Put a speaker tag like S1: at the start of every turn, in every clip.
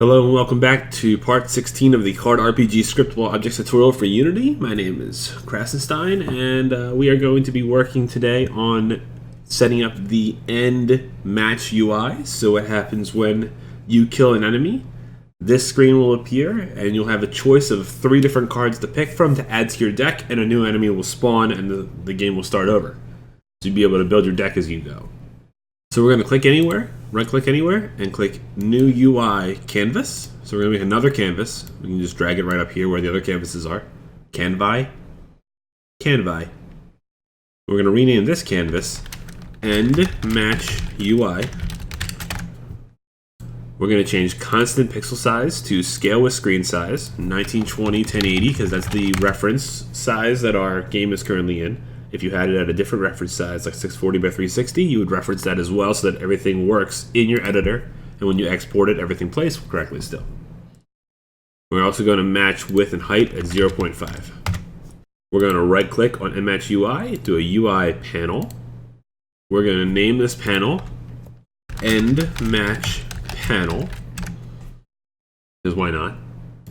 S1: Hello and welcome back to part 16 of the CardRPG Scriptable Objects tutorial for Unity. My name is Krasenstein, and we are going to be working today on setting up the end match UI. So what happens when you kill an enemy? This screen will appear, and you'll have a choice of 3 different cards to pick from to add to your deck, and a new enemy will spawn, and the game will start over. So you'll be able to build your deck as you go. So we're going to click anywhere, right-click anywhere, and click New UI Canvas. So we're going to make another canvas. We can just drag it right up here where the other canvases are. Canvi. Canvi. We're going to rename this canvas End Match UI. We're going to change constant pixel size to scale with screen size, 1920 1080, because that's the reference size that our game is currently in. If you had it at a different reference size, like 640 by 360, you would reference that as well so that everything works in your editor, and when you export it, everything plays correctly still. We're also going to match width and height at 0.5. We're going to right-click on Match UI, do a UI panel. We're going to name this panel End Match Panel, because why not?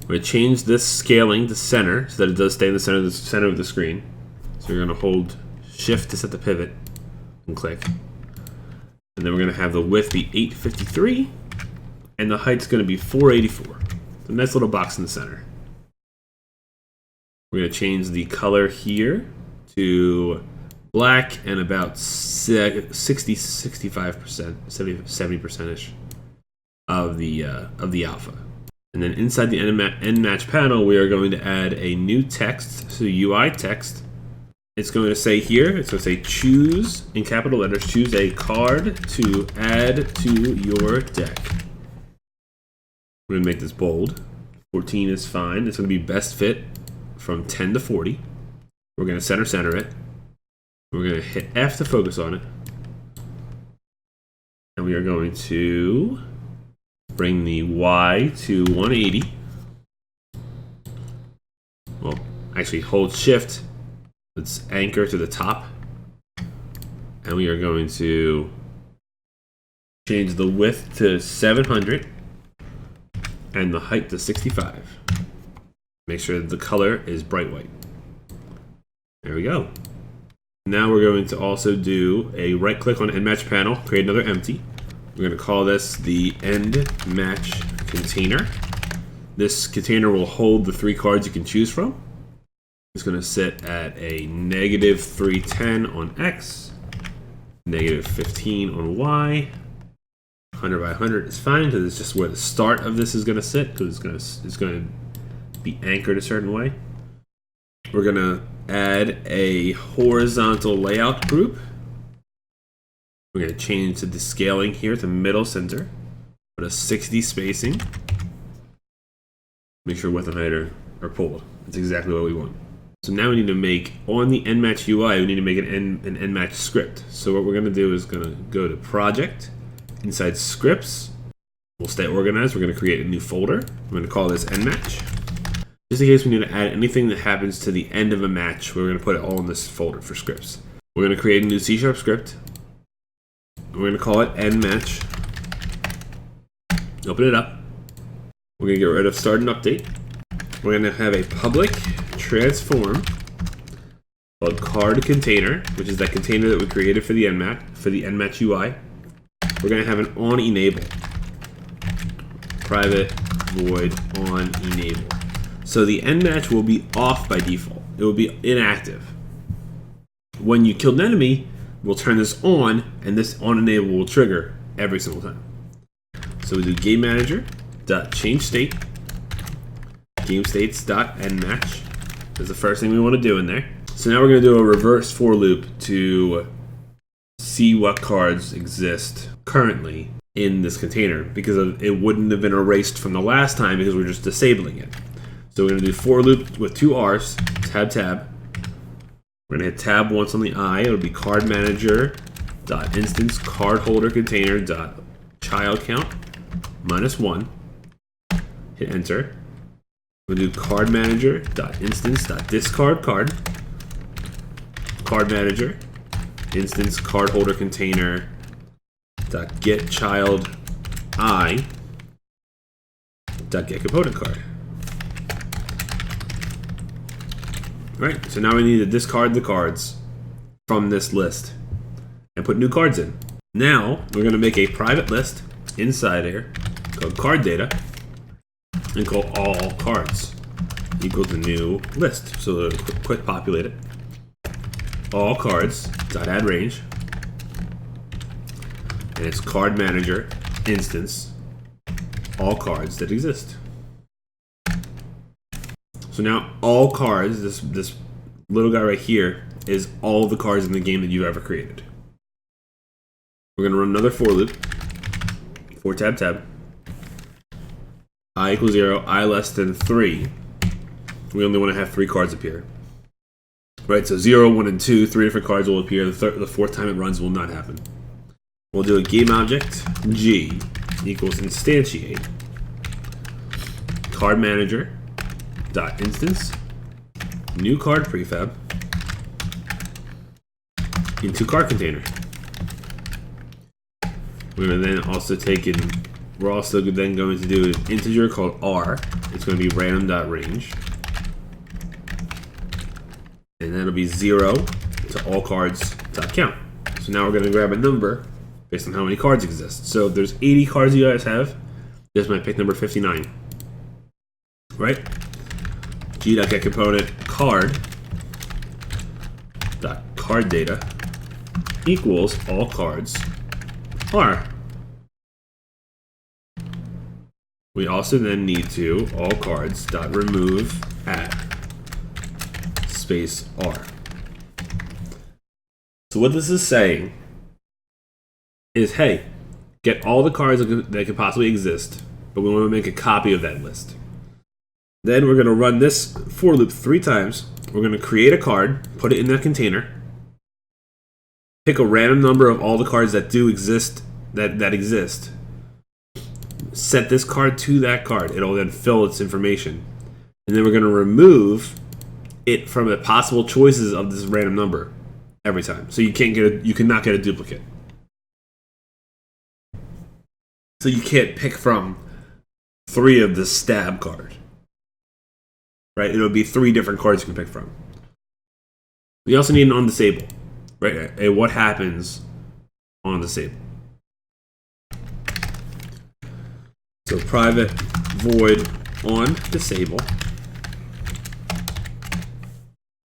S1: We're going to change this scaling to center so that it does stay in the center of the screen. So we're going to hold Shift to set the pivot and click. And then we're going to have the width be 853 and the height's going to be 484. It's a nice little box in the center. We're going to change the color here to black and about 65%, 70%ish of the alpha. And then inside the end match panel, we are going to add a new text, so UI text. It's going to say here, it's going to say choose, in capital letters, choose a card to add to your deck. We're going to make this bold. 14 is fine. It's going to be best fit from 10 to 40. We're going to center it. We're going to hit F to focus on it. And we are going to bring the Y to 180. Well, actually hold Shift. Let's anchor to the top, and we are going to change the width to 700 and the height to 65. Make sure that the color is bright white. There we go. Now we're going to also do a right click on End Match Panel, create another empty. We're going to call this the End Match Container. This container will hold the 3 cards you can choose from. It's going to sit at a negative 310 on X, negative 15 on Y. 100 by 100 is fine because it's just where the start of this is going to sit, because it's going to be anchored a certain way. We're going to add a horizontal layout group. We're going to change the scaling here to middle center, put a 60 spacing. Make sure width and height are pulled. That's exactly what we want. So now we need to make, on the End Match UI, we need to make an end match script. So what we're going to do is going to go to Project, inside Scripts. We'll stay organized. We're going to create a new folder. I'm going to call this End Match. Just in case we need to add anything that happens to the end of a match, we're going to put it all in this folder for scripts. We're going to create a new C# script. We're going to call it End Match. Open it up. We're going to get rid of Start and Update. We're going to have a public transform called Card Container, which is that container that we created for the End Match UI. We're going to have an on enable, private void on enable. So the End Match will be off by default. It will be inactive. When you kill an enemy, we'll turn this on, and this on enable will trigger every single time. So we do game manager .change state. GameStates.endMatch is the first thing we want to do in there. So now we're going to do a reverse for loop to see what cards exist currently in this container, because it wouldn't have been erased from the last time because we're just disabling it. So we're going to do for loop with 2 R's, tab. We're going to hit tab once on the I. It'll be card manager .instance cardholder container .child count -1. Hit enter. We'll do card manager .instance .discard card. Card manager instance cardholder container .get child I Get component card. Right, so now we need to discard the cards from this list and put new cards in. Now we're going to make a private list inside here called card data and call all cards equal to new list. So quick populate it. All cards dot add range, and it's card manager instance all cards that exist. So now all cards, this little guy right here, is all the cards in the game that you've ever created. We're going to run another for loop. For tab. I equals 0, I less than 3. We only want to have 3 cards appear. Right, so 0, 1, and 2, 3 different cards will appear. The fourth time it runs will not happen. We'll do a game object, G equals instantiate card manager dot instance new card prefab into card container. We're going to then also take in, we're also then going to do an integer called R. It's going to be random.range. And that'll be 0 to all cards.count. So now we're going to grab a number based on how many cards exist. So if there's 80 cards you guys have, this might pick number 59. Right? G.getComponent card data equals all cards R. We also then need to all cards dot remove at space R. So what this is saying is, hey, get all the cards that could possibly exist, but we want to make a copy of that list. Then we're going to run this for loop 3 times. We're going to create a card, put it in that container, pick a random number of all the cards that do exist, that exist, set this card to that card. It'll then fill its information. And then we're going to remove it from the possible choices of this random number every time. So you cannot get a duplicate. So you can't pick from 3 of the stab card. Right? It'll be 3 different cards you can pick from. We also need an undisable. Right? And what happens on disable? So private void on disable.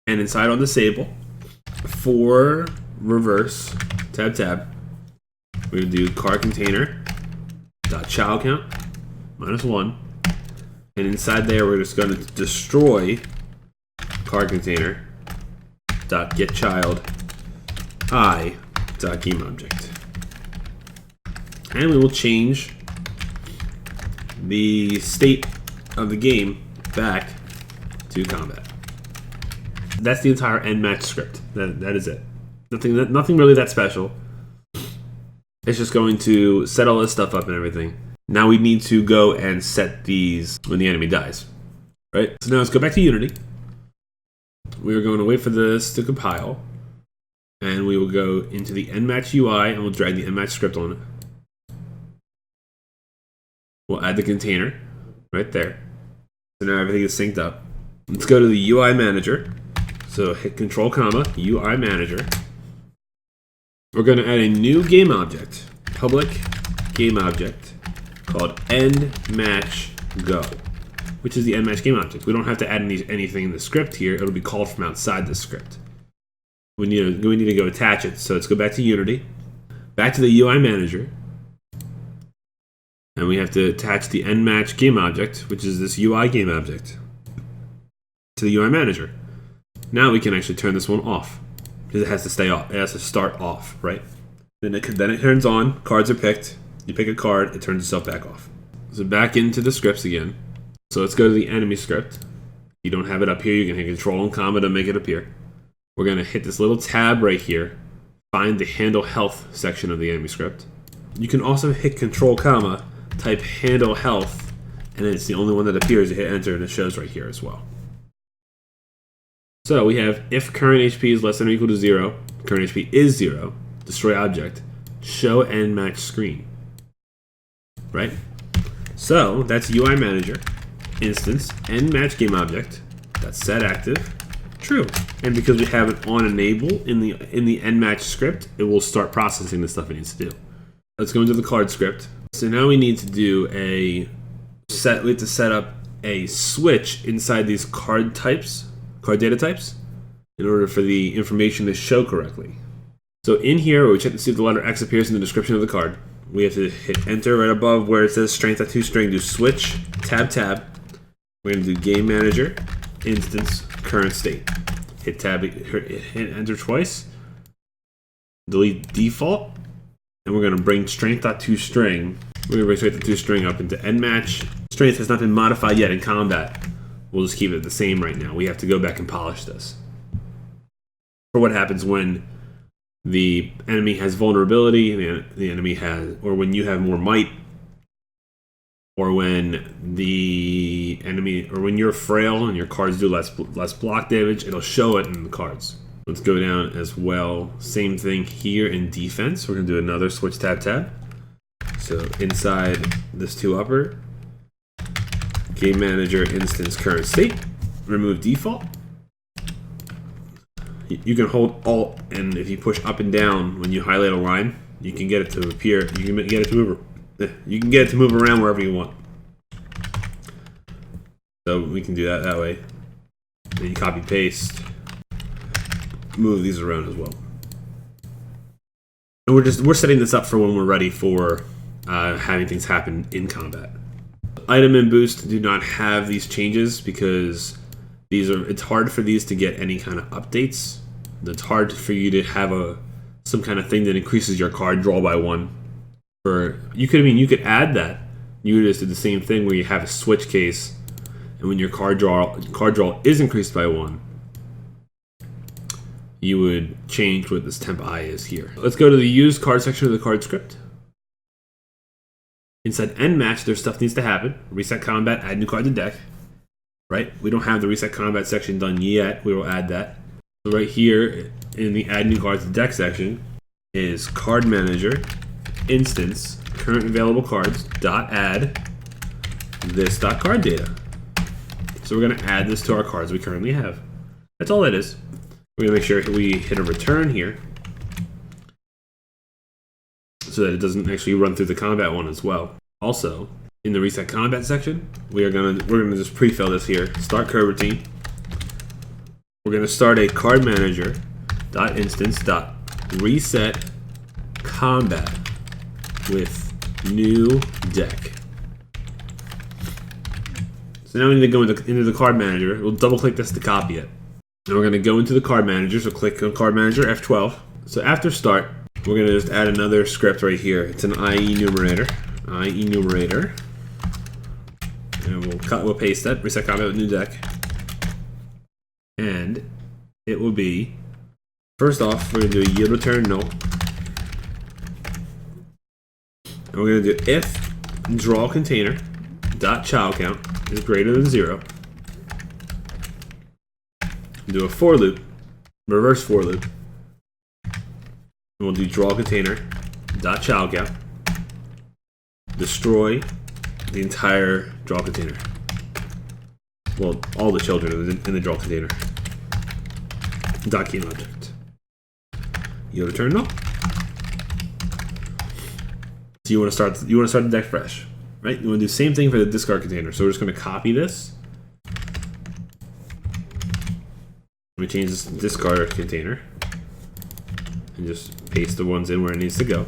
S1: And inside on disable, for reverse tab, we're going to do card container dot child count -1. And inside there, we're just going to destroy card container dot get child I dot game object. And we will change the state of the game back to combat. That's the entire end match script. That is it. Nothing really that special. It's just going to set all this stuff up and everything. Now we need to go and set these when the enemy dies. Right? So now let's go back to Unity. We are going to wait for this to compile. And we will go into the end match UI and we'll drag the end match script on it. We'll add the container right there. So now everything is synced up. Let's go to the UI manager. So hit Control comma UI manager. We're going to add a new game object, public game object called end match go, which is the end match game object. We don't have to add anything in the script here. It'll be called from outside the script. We need to go attach it. So let's go back to Unity, back to the UI manager. And we have to attach the end match game object, which is this UI game object, to the UI manager. Now we can actually turn this one off because it has to stay off. It has to start off, right? Then it turns on. Cards are picked. You pick a card, it turns itself back off. So back into the scripts again. So let's go to the enemy script. If you don't have it up here, you can hit Control and comma to make it appear. We're going to hit this little tab right here. Find the handle health section of the enemy script. You can also hit Control comma, type handle health, and then it's the only one that appears. You hit enter and it shows right here as well. So we have if current HP is less than or equal to 0, current HP is 0, destroy object, show end match screen. Right? So that's UI manager, instance, end match game object. That's set active, true. And because we have it on enable in the end match script, it will start processing the stuff it needs to do. Let's go into the card script. So now we need to do we have to set up a switch inside these card data types, in order for the information to show correctly. So in here, we check to see if the letter X appears in the description of the card. We have to hit enter right above where it says strength.toString, do switch, tab. We're going to do game manager, instance, current state. Hit tab, hit enter twice, delete default, and we're going to bring strength.toString. We're going to bring strength.toString up into end match. Strength has not been modified yet in combat. We'll just keep it the same right now. We have to go back and polish this. For what happens when the enemy has vulnerability, the enemy has, or when you have more might, or when the enemy, or when you're frail and your cards do less block damage, it'll show it in the cards. Let's go down as well. Same thing here in defense. We're going to do another switch tab. So inside this two upper, game manager, instance, current state, remove default. You can hold Alt, and if you push up and down when you highlight a line, you can get it to appear. You can get it to move. You can get it to move around wherever you want. So we can do that way. Then you copy paste, move these around as well. And we're setting this up for when we're ready for having things happen in combat. Item and boost do not have these changes because it's hard for these to get any kind of updates. It's hard for you to have some kind of thing that increases your card draw by 1. You could add that. You would just do the same thing where you have a switch case, and when your card draw is increased by 1, you would change what this temp I is here. Let's go to the use card section of the card script. Inside end match, there's stuff needs to happen. Reset combat, add new card to deck. Right? We don't have the reset combat section done yet. We will add that. So right here in the add new cards to deck section is card manager, instance, current available cards, .add this .card data. So we're going to add this to our cards we currently have. That's all that is. We're going to make sure we hit a return here so that it doesn't actually run through the combat one as well. Also, in the reset combat section, we're gonna just pre-fill this here. Start card routine. We're gonna start a card manager .instance .reset combat with new deck. So now we need to go into the card manager. We'll double click this to copy it. And we're gonna go into the card manager. So click on card manager F12. So after start, we're gonna just add another script right here. It's an IE numerator. And we'll paste that, reset combat with new deck. And it will be, first off, we're going to do a yield return null. And we're going to do if draw container .child count is greater than 0. Do a for loop, reverse for loop. And we'll do draw container .child count. Destroy the entire draw container. Well, all the children in the draw container. .key object. Yield return null. So you want to start the deck fresh, right? You want to do the same thing for the discard container. So we're just going to copy this. Let me change this discard container and just paste the ones in where it needs to go.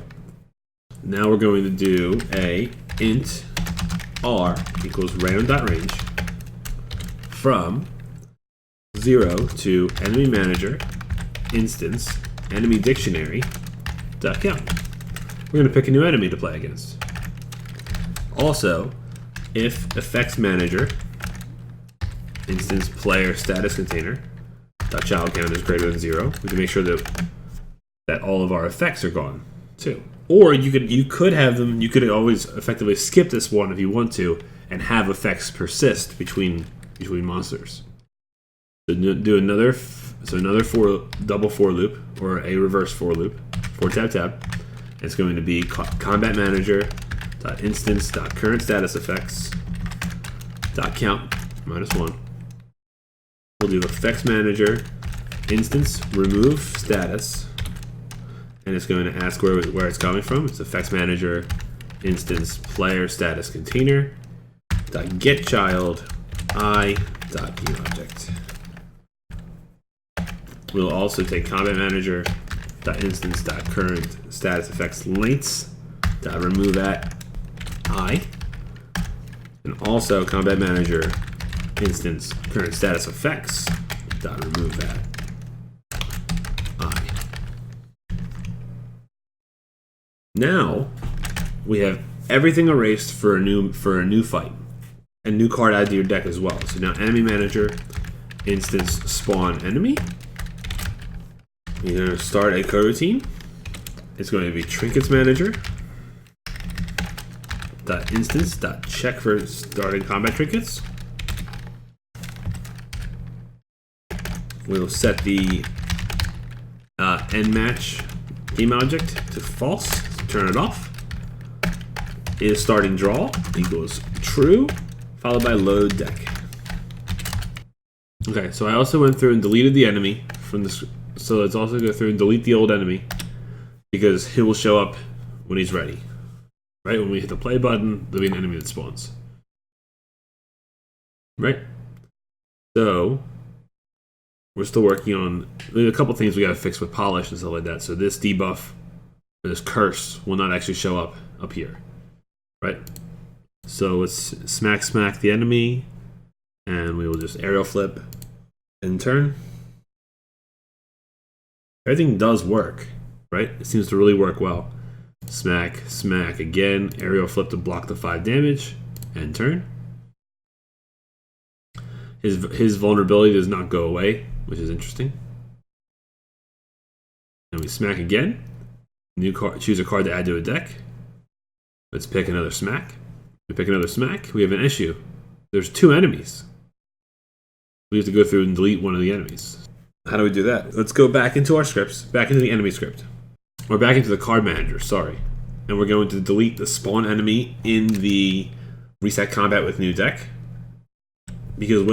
S1: Now we're going to do a int r equals random.range from 0 to enemy manager instance enemy dictionary .count. We're going to pick a new enemy to play against. Also, if effects manager instance player status container .child count is greater than 0, we can make sure that all of our effects are gone too. Or you could have them. You could always effectively skip this one if you want to, and have effects persist between monsters. So do another double for loop or a reverse for loop, for tab. It's going to be combat manager dot instance dot current status effects dot count -1. We'll do effects manager instance remove status, and it's going to ask where it's coming from. It's effects manager instance player status container dot get child I dot view object. We'll also take combat manager dot instance dot current status effects lengths dot remove at I, and also combat manager instance current status effects dot remove at I. Now we have everything erased for a new fight, and new card added to your deck as well. So now enemy manager instance spawn enemy. You're going to start a coroutine. It's going to be trinkets manager dot instance dot check for starting combat trinkets. We'll set the end match game object to false. So turn it off. Is starting draw equals true, followed by load deck. Okay, so I also went through and deleted the enemy from the. So let's also go through and delete the old enemy, because he will show up when he's ready. Right? When we hit the play button, there'll be an enemy that spawns. Right? So we're still working on a couple things we gotta fix with polish and stuff like that. So this debuff, or this curse, will not actually show up here. Right? So let's smack the enemy, and we will just aerial flip and turn. Everything does work, right? It seems to really work well. Smack again, aerial flip to block the 5 damage, and turn. His vulnerability does not go away, which is interesting. And we smack again. New card, choose a card to add to a deck. Let's pick another smack. We pick another smack. We have an issue. There's 2 enemies. We have to go through and delete one of the enemies. How do we do that? Let's go back into our scripts, back into the enemy script. We're back into the card manager, sorry. And we're going to delete the spawn enemy in the reset combat with new deck. Because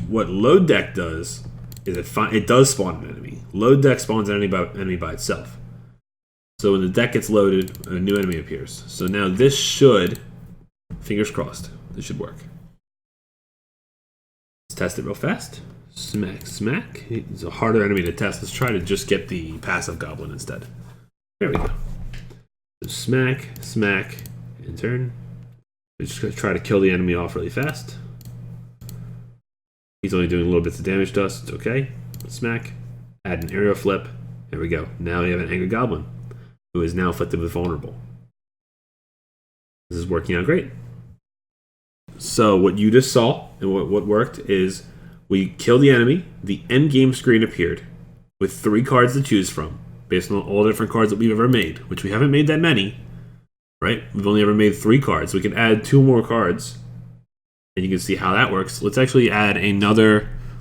S1: what load deck does is it does spawn an enemy. Load deck spawns an enemy by itself. So when the deck gets loaded, a new enemy appears. So now this should, fingers crossed, this should work. Let's test it real fast. Smack. It's a harder enemy to test. Let's try to just get the passive goblin instead. There we go. So smack, and turn. We're just going to try to kill the enemy off really fast. He's only doing little bits of damage to us. It's okay. Smack. Add an aerial flip. There we go. Now we have an angry goblin who is now afflicted with vulnerable. This is working out great. So what you just saw and what worked is we killed the enemy, the end game screen appeared with 3 cards to choose from based on all the different cards that we've ever made, which we haven't made that many, right? We've only ever made 3 cards. We can add 2 more cards, and you can see how that works. Let's actually add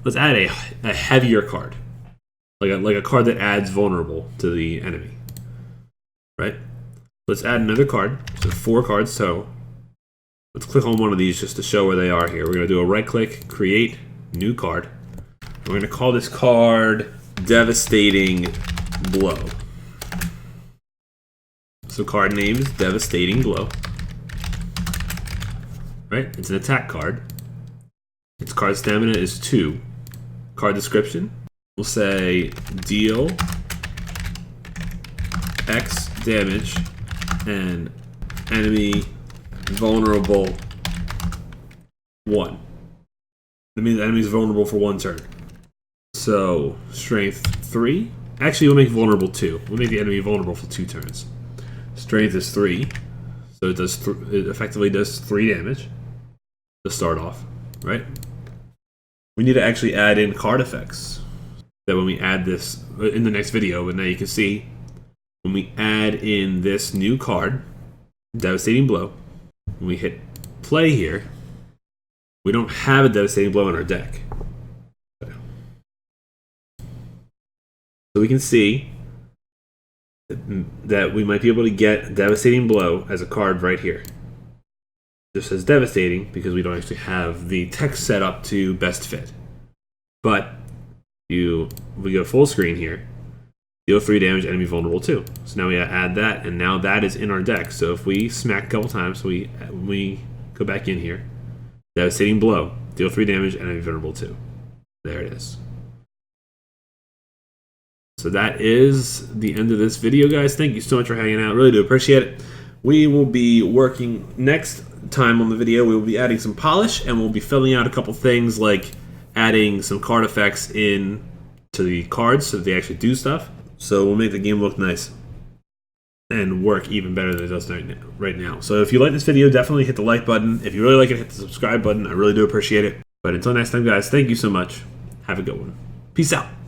S1: let's add a heavier card, like a card that adds vulnerable to the enemy, right? Let's add another card, so 4 cards total. Let's click on one of these just to show where they are here. We're going to do a right click, create, new card. We're going to call this card Devastating Blow. So card name is Devastating Blow. Right? It's an attack card. Its card stamina is 2. Card description. We'll say deal X damage and enemy vulnerable 1. That means the enemy's vulnerable for 1 turn. So, strength 3. Actually, we'll make vulnerable 2. We'll make the enemy vulnerable for 2 turns. Strength is 3. So it effectively does 3 damage to start off, right? We need to actually add in card effects. That when we add this in the next video, but now you can see when we add in this new card, Devastating Blow, when we hit play here, we don't have a Devastating Blow in our deck. So we can see that we might be able to get Devastating Blow as a card right here. just says devastating because we don't actually have the text set up to best fit. But we go full screen here. Deal 3 damage, enemy vulnerable 2. So now we add that, and now that is in our deck. So if we smack a couple times, we go back in here. Devastating blow. Deal 3 damage, enemy vulnerable 2. There it is. So that is the end of this video, guys. Thank you so much for hanging out. Really do appreciate it. We will be working next time on the video. We will be adding some polish, and we'll be filling out a couple things like adding some card effects in to the cards so that they actually do stuff. So we'll make the game look nice and work even better than it does right now. So if you like this video, definitely hit the like button. If you really like it, hit the subscribe button. I really do appreciate it. But until next time, guys, thank you so much. Have a good one. Peace out.